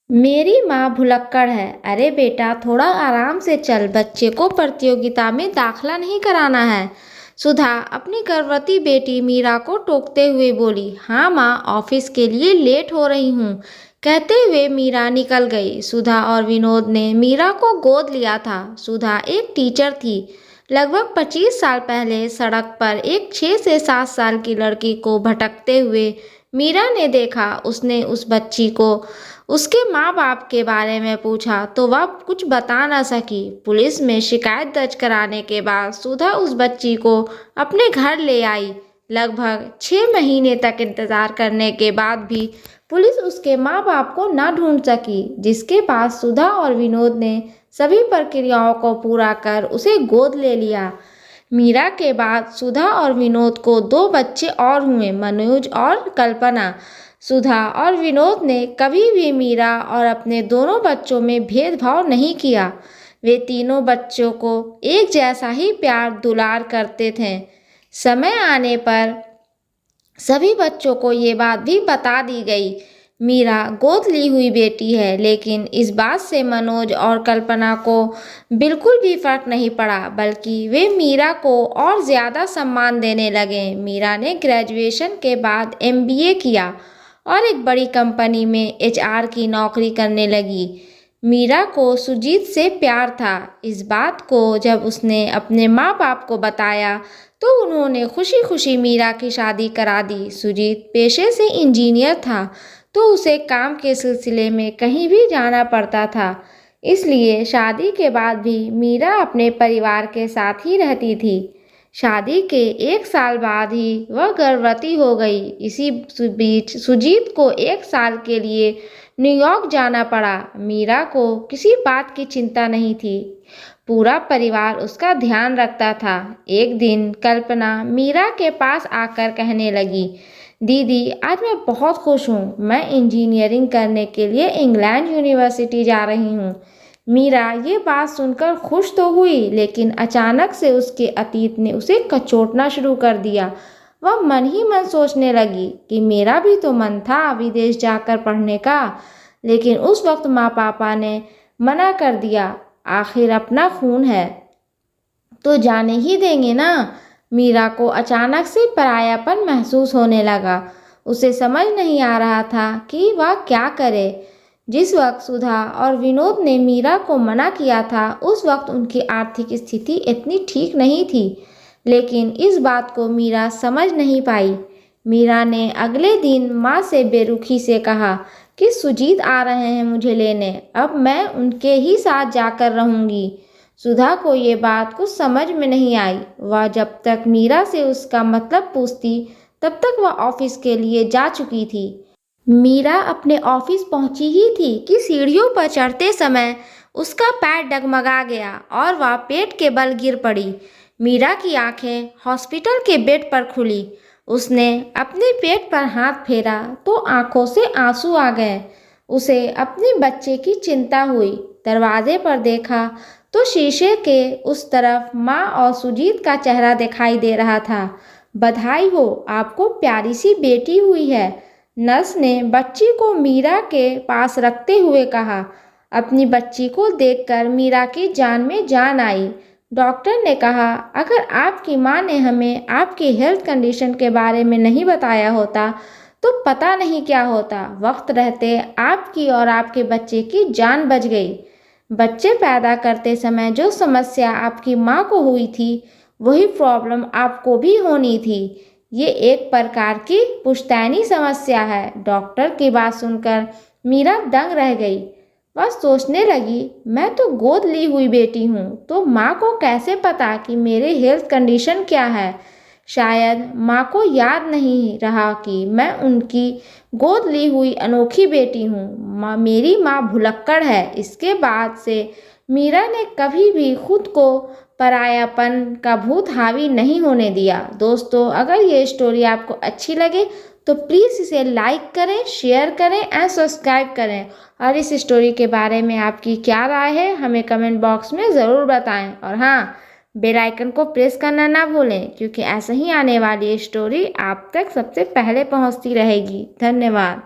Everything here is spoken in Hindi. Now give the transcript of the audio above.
मेरी माँ भुलक्कड़ है। अरे बेटा, थोड़ा आराम से चल, बच्चे को प्रतियोगिता में दाखिला नहीं कराना है। सुधा अपनी गर्भवती बेटी मीरा को टोकते हुए बोली। हाँ माँ, ऑफिस के लिए लेट हो रही हूँ, कहते हुए मीरा निकल गई। सुधा और विनोद ने मीरा को गोद लिया था। सुधा एक टीचर थी। लगभग 25 साल पहले सड़क पर एक 6 से 7 साल की लड़की को भटकते हुए मीरा ने देखा। उसने उस बच्ची को उसके माँ बाप के बारे में पूछा तो वह कुछ बता न सकी। पुलिस में शिकायत दर्ज कराने के बाद सुधा उस बच्ची को अपने घर ले आई। लगभग 6 महीने तक इंतजार करने के बाद भी पुलिस उसके माँ बाप को न ढूंढ सकी, जिसके बाद सुधा और विनोद ने सभी प्रक्रियाओं को पूरा कर उसे गोद ले लिया। मीरा के बाद सुधा और विनोद को 2 बच्चे और हुए, मनोज और कल्पना। सुधा और विनोद ने कभी भी मीरा और अपने दोनों बच्चों में भेदभाव नहीं किया। वे तीनों बच्चों को एक जैसा ही प्यार दुलार करते थे। समय आने पर सभी बच्चों को ये बात भी बता दी गई। मीरा गोद ली हुई बेटी है, लेकिन इस बात से मनोज और कल्पना को बिल्कुल भी फर्क नहीं पड़ा, बल्कि वे मीरा को और ज़्यादा सम्मान देने लगे। मीरा ने ग्रेजुएशन के बाद MBA किया और एक बड़ी कंपनी में HR की नौकरी करने लगी। मीरा को सुजीत से प्यार था। इस बात को जब उसने अपने माँ बाप को बताया तो उन्होंने खुशी खुशी मीरा की शादी करा दी। सुजीत पेशे से इंजीनियर था, तो उसे काम के सिलसिले में कहीं भी जाना पड़ता था। इसलिए शादी के बाद भी मीरा अपने परिवार के साथ ही रहती थी। शादी के 1 साल बाद ही वह गर्भवती हो गई। इसी बीच सुजीत को 1 साल के लिए न्यूयॉर्क जाना पड़ा। मीरा को किसी बात की चिंता नहीं थी। पूरा परिवार उसका ध्यान रखता था। एक दिन कल्पना मीरा के पास आकर कहने लगी, दीदी आज मैं बहुत खुश हूँ। मैं इंजीनियरिंग करने के लिए इंग्लैंड यूनिवर्सिटी जा रही हूँ। मीरा ये बात सुनकर खुश तो हुई, लेकिन अचानक से उसके अतीत ने उसे कचोटना शुरू कर दिया। वह मन ही मन सोचने लगी कि मेरा भी तो मन था विदेश जाकर पढ़ने का, लेकिन उस वक्त माँ पापा ने मना कर दिया। आखिर अपना खून है तो जाने ही देंगे ना। मीरा को अचानक से परायापन महसूस होने लगा। उसे समझ नहीं आ रहा था कि वह क्या करे। जिस वक्त सुधा और विनोद ने मीरा को मना किया था, उस वक्त उनकी आर्थिक स्थिति इतनी ठीक नहीं थी, लेकिन इस बात को मीरा समझ नहीं पाई। मीरा ने अगले दिन माँ से बेरुखी से कहा कि सुजीत आ रहे हैं मुझे लेने, अब मैं उनके ही साथ जाकर रहूँगी। सुधा को ये बात कुछ समझ में नहीं आई। वह जब तक मीरा से उसका मतलब पूछती, तब तक वह ऑफिस के लिए जा चुकी थी। मीरा अपने ऑफिस पहुंची ही थी कि सीढ़ियों पर चढ़ते समय उसका पैर डगमगा गया और वह पेट के बल गिर पड़ी। मीरा की आंखें हॉस्पिटल के बेड पर खुली। उसने अपने पेट पर हाथ फेरा तो आंखों से आंसू आ गए। उसे अपने बच्चे की चिंता हुई। दरवाजे पर देखा तो शीशे के उस तरफ माँ और सुजीत का चेहरा दिखाई दे रहा था। बधाई हो, आपको प्यारी सी बेटी हुई है, नर्स ने बच्ची को मीरा के पास रखते हुए कहा। अपनी बच्ची को देखकर मीरा की जान में जान आई। डॉक्टर ने कहा, अगर आपकी माँ ने हमें आपकी हेल्थ कंडीशन के बारे में नहीं बताया होता तो पता नहीं क्या होता। वक्त रहते आपकी और आपके बच्चे की जान बच गई। बच्चे पैदा करते समय जो समस्या आपकी माँ को हुई थी, वही प्रॉब्लम आपको भी होनी थी। ये एक प्रकार की पुश्तैनी समस्या है। डॉक्टर की बात सुनकर मीरा दंग रह गई। वह सोचने लगी, मैं तो गोद ली हुई बेटी हूँ, तो माँ को कैसे पता कि मेरे हेल्थ कंडीशन क्या है। शायद माँ को याद नहीं रहा कि मैं उनकी गोद ली हुई अनोखी बेटी हूँ। मेरी माँ भुलक्कड़ है। इसके बाद से मीरा ने कभी भी खुद को परायापन का भूत हावी नहीं होने दिया। दोस्तों, अगर ये स्टोरी आपको अच्छी लगे तो प्लीज़ इसे लाइक करें, शेयर करें एंड सब्सक्राइब करें। और इस स्टोरी के बारे में आपकी क्या राय है, हमें कमेंट बॉक्स में ज़रूर बताएं। और हाँ, बेल आइकन को प्रेस करना ना भूलें, क्योंकि ऐसे ही आने वाली स्टोरी आप तक सबसे पहले पहुंचती रहेगी। धन्यवाद।